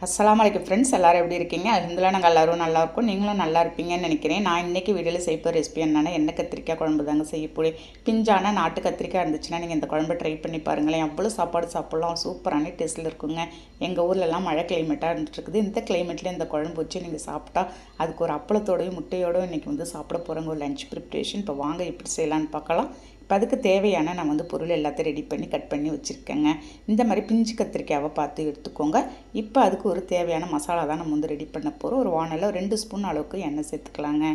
அஸ்ஸலாமு அலைக்கும் ஃப்ரெண்ட்ஸ், எல்லோரும் எப்படி இருக்கீங்க? அல்ஹம்துலில்லாஹ் நாங்கள் எல்லோரும் நல்லாயிருக்கோம். நீங்களும் நல்லா இருப்பீங்கன்னு நினைக்கிறேன். நான் இன்றைக்கி வீடியோவில் செய்ய ரெசிபி என்னென்னா எண்ணெய் கத்திரிக்காய் குழம்பு தாங்க செய்யப்போய். பிஞ்சான நாட்டு கத்திரிக்காய் இருந்துச்சுன்னா நீங்கள் இந்த குழம்பு ட்ரை பண்ணி பாருங்களேன். அவ்வளோ சாப்பாடு சாப்பிட்லாம், சூப்பரான டேஸ்ட்டில் இருக்குங்க. எங்கள் ஊர்லெலாம் மழை கிளைமேட்டாக இருந்துகிட்ருக்குது. இந்த கிளைமேட்டில் இந்த குழம்பு வச்சு நீங்கள் சாப்பிட்டா அதுக்கு ஒரு அப்பளத்தோடையும் முட்டையோடையும் இன்றைக்கி சாப்பிட போகிறவங்க ஒரு லஞ்ச் ப்ரிப்ரேஷன். இப்போ வாங்க எப்படி செய்யலான்னு பார்க்கலாம். இப்போ அதுக்கு தேவையான நான் பொருள் எல்லாத்தையும் ரெடி பண்ணி கட் பண்ணி வச்சுருக்கேங்க. இந்த மாதிரி பிஞ்சு கத்திரிக்காவை பார்த்து எடுத்துக்கோங்க. இப்போ அதுக்கு ஒரு தேவையான மசாலா தான் நம்ம ரெடி பண்ண போகிறோம். ஒரு வானலில் 2 ஸ்பூன் அளவுக்கு எண்ணெய் சேர்த்துக்கலாங்க.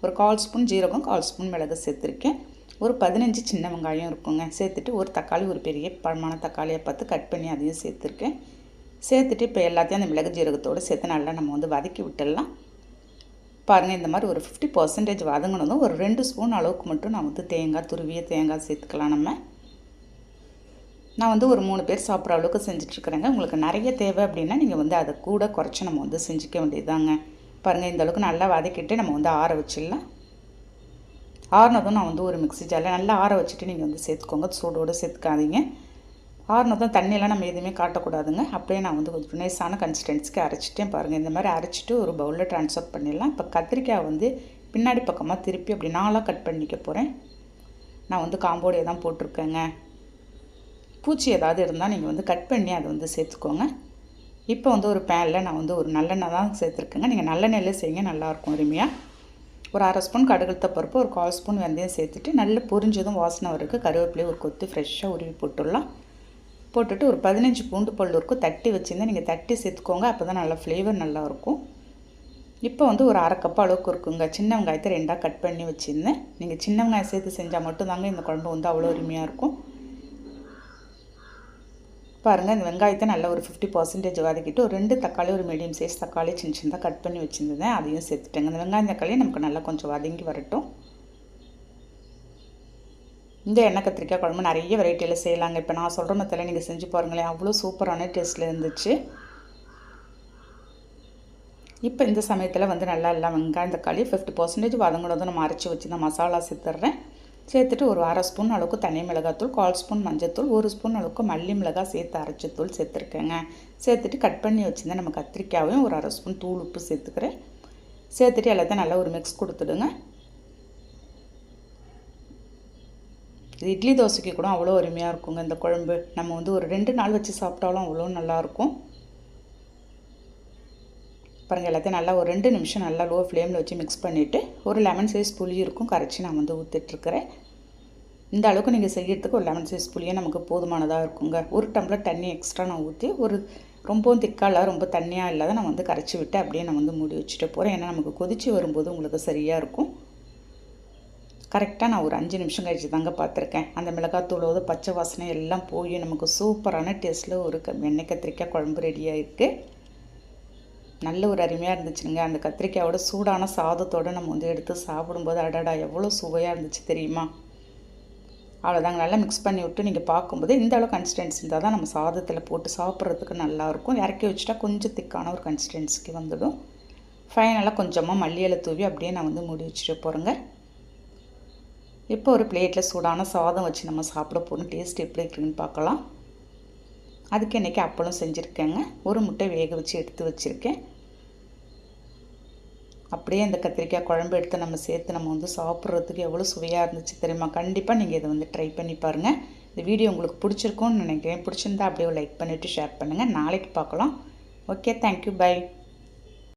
ஒரு 1/4 ஸ்பூன் ஜீரகம், 1/4 ஸ்பூன் மிளகு சேர்த்துருக்கேன். ஒரு 15 சின்ன வெங்காயம் இருக்குங்க. சேர்த்துட்டு ஒரு தக்காளி, ஒரு பெரிய பழமான தக்காளியை பார்த்து கட் பண்ணி அதையும் சேர்த்துருக்கேன். சேர்த்துட்டு இப்போ எல்லாத்தையும் அந்த மிளகு ஜீரகத்தோடு சேர்த்து நல்லா நம்ம வதக்கி விட்டுடலாம். பாருங்கள், இந்த மாதிரி ஒரு 50% வதங்கினதும் ஒரு 2 ஸ்பூன் அளவுக்கு மட்டும் நான் தேங்காய், துருவிய தேங்காய் சேர்த்துக்கலாம். நான் ஒரு 3 பேர் சாப்பிட்ற அளவுக்கு செஞ்சிட்ருக்குறேங்க. உங்களுக்கு நிறைய தேவை அப்படின்னா நீங்கள் அதை கூட குறைச்சி நம்ம செஞ்சுக்க வேண்டியதுதாங்க. பாருங்கள், இந்த அளவுக்கு நல்லா வதக்கிட்டு நம்ம ஆற வச்சிடலாம். ஆறினதும் நான் ஒரு மிக்ஸி ஜாரில் நல்லா ஆற வச்சுட்டு நீங்கள் சேர்த்துக்கோங்க. சூடோடு சேர்த்துக்காதீங்க. ஆறுனதும் தண்ணியெல்லாம் நம்ம எதுவுமே காட்டக்கூடாதுங்க. அப்படியே நான் ஒரு நைஸான கன்சிஸ்டன்சிக்கு அரைச்சிட்டேன். பாருங்கள், இந்த மாதிரி அரைச்சிட்டு ஒரு பவுலில் ட்ரான்ஸ்ஃபர் பண்ணிடலாம். இப்போ கத்திரிக்காய் பின்னாடி பக்கமாக திருப்பி அப்படி நாளாக கட் பண்ணிக்க போகிறேன். நான் காம்போடையே தான் போட்டிருக்கேங்க. பூச்சி ஏதாவது இருந்தால் நீங்கள் கட் பண்ணி அதை சேர்த்துக்கோங்க. இப்போ ஒரு பேனில் நான் ஒரு நல்லெண்ணெய் தான் சேர்த்துருக்கேங்க. நீங்கள் நல்லெண்ணெயில் செய்யுங்க, நல்லாயிருக்கும் அருமையாக. ஒரு 1/2 ஸ்பூன் கடுகுளுத்த பருப்பு, ஒரு 1/4 ஸ்பூன் வெந்தயம் சேர்த்துட்டு நல்லா பொரிஞ்சதும் வாசனை வரைக்கும் கருவேப்பிலையை ஒரு கொத்து ஃப்ரெஷ்ஷாக உருவி போட்டுடலாம். போட்டுட்டு ஒரு 15 பூண்டு பல் இருக்கும் தட்டி வச்சுருந்தா நீங்கள் தட்டி சேர்த்துக்கோங்க. அப்போ தான் நல்லா ஃப்ளேவர் நல்லாயிருக்கும். இப்போ ஒரு 1/2 கப் அளவுக்கு இருக்குங்க. சின்ன வெங்காயத்தை 2ஆக கட் பண்ணி வச்சுருந்தேன். நீங்கள் சின்ன வெங்காயம் சேர்த்து செஞ்சால் மட்டும்தாங்க இந்த குழம்பு அவ்வளோ அருமையாக இருக்கும். பாருங்கள், இந்த வெங்காயத்தை நல்லா ஒரு 50% வதக்கிட்டு ஒரு 2 தக்காளி, ஒரு மீடியம் சைஸ் தக்காளி சின்ன சின்னதாக கட் பண்ணி வச்சுருந்தேன். அதையும் சேர்த்துட்டேங்க. இந்த வெங்காயம் தக்காளி நமக்கு நல்லா கொஞ்சம் வதங்கி வரட்டும். இந்த எண்ணெய் கத்திரிக்காய் குழம்பு நிறைய வெரைட்டியில் செய்யலாங்க. இப்போ நான் சொல்கிற மெத்தடில் நீங்கள் செஞ்சு பாருங்களேன், அவ்வளோ சூப்பரான டேஸ்ட்டில் இருந்துச்சு. இப்போ இந்த சமயத்தில் நல்லா எல்லாம் வெங்காயம் தக்காளி 50% வதங்கினதும் நம்ம அரைச்சி வச்சு தான் மசாலா சேர்த்துட்றேன். சேர்த்துட்டு ஒரு 1/2 ஸ்பூன் அளவுக்கு தனி மிளகாத்தூள், 1/4 ஸ்பூன் மஞ்சத்தூள், 1 ஸ்பூன் அளவுக்கு மல்லி மிளகாய் சேர்த்து அரைச்ச தூள் சேர்த்துருக்கேங்க. சேர்த்துட்டு கட் பண்ணி வச்சுருந்தேன் நம்ம கத்திரிக்காயும் ஒரு 1/2 ஸ்பூன் தூள் உப்பு சேர்த்துக்கிறேன். சேர்த்துட்டு எல்லாத்தையும் நல்லா ஒரு மிக்ஸ் கொடுத்துடுங்க. இது இட்லி தோசைக்கு கூட அவ்வளோ அருமையாக இருக்குங்க இந்த குழம்பு. நம்ம ஒரு 2 நாள் வச்சு சாப்பிட்டாலும் அவ்வளோ நல்லாயிருக்கும். பாருங்கள், எல்லாத்தையும் நல்லா ஒரு 2 நிமிஷம் நல்லா லோ ஃப்ளேமில் வச்சு மிக்ஸ் பண்ணிவிட்டு ஒரு லெமன் சைஸ் புளி இருக்கும் கரைச்சி நான் ஊற்றிட்டுருக்கிறேன். இந்த அளவுக்கு நீங்கள் செய்கிறதுக்கு ஒரு லெமன் சைஸ் புளியே நமக்கு போதுமானதாக இருக்குங்க. ஒரு டம்ளர் தண்ணி எக்ஸ்ட்ரா நான் ஊற்றி ஒரு ரொம்பவும் திக்காக ரொம்ப தண்ணியாக இல்லாத நான் கரைச்சி விட்டு அப்படியே நான் மூடி வச்சுட்டு போகிறேன். ஏன்னா நமக்கு கொதித்து வரும்போது உங்களுக்கு சரியாக இருக்கும். கரெக்டாக நான் ஒரு 5 நிமிஷம் கழிச்சு தாங்க பார்த்துருக்கேன். அந்த மிளகாத்தூளோட பச்சை வாசனை எல்லாம் போய் நமக்கு சூப்பரான டேஸ்ட்டில் ஒரு எண்ணெய் கத்திரிக்காய் குழம்பு ரெடியாக இருக்குது. நல்ல ஒரு அருமையாக இருந்துச்சுங்க. அந்த கத்திரிக்காயோட சூடான சாதத்தோடு நம்ம எடுத்து சாப்பிடும்போது அடடா எவ்வளோ சுவையாக இருந்துச்சு தெரியுமா? அவ்வளோதாங்க. நல்லா மிக்ஸ் பண்ணி விட்டு நீங்கள் பார்க்கும்போது இந்த அளவு கன்சிஸ்டன்சி இருந்தால் தான் நம்ம சாதத்தில் போட்டு சாப்பிட்றதுக்கு நல்லாயிருக்கும். இறக்கி வச்சுட்டா கொஞ்சம் திக்கான ஒரு கன்சிஸ்டன்சிக்கு வந்துடும். ஃபைனலாக கொஞ்சமாக மல்லி இலை தூவி அப்படியே நான் மூடி வச்சுட்டு போகிறேங்க. இப்போ ஒரு பிளேட்டில் சூடான சாதம் வச்சு நம்ம சாப்பிட போகிறோம். டேஸ்ட் எப்படி இருக்குதுன்னு பார்க்கலாம். அதுக்கு இன்றைக்கி அப்பளம் செஞ்சுருக்கேங்க. ஒரு முட்டை வேக வச்சு எடுத்து வச்சுருக்கேன். அப்படியே இந்த கத்திரிக்காய் குழம்பு எடுத்து நம்ம சேர்த்து நம்ம சாப்பிட்றதுக்கு எவ்வளோ சுவையாக இருந்துச்சு தெரியுமா? கண்டிப்பாக நீங்கள் இதை ட்ரை பண்ணி பாருங்கள். இந்த வீடியோ உங்களுக்கு பிடிச்சிருக்கும்னு நினைக்கிறேன். பிடிச்சிருந்தா அப்படியே லைக் பண்ணிவிட்டு ஷேர் பண்ணுங்கள். நாளைக்கு பார்க்கலாம். Okay, thank you, by.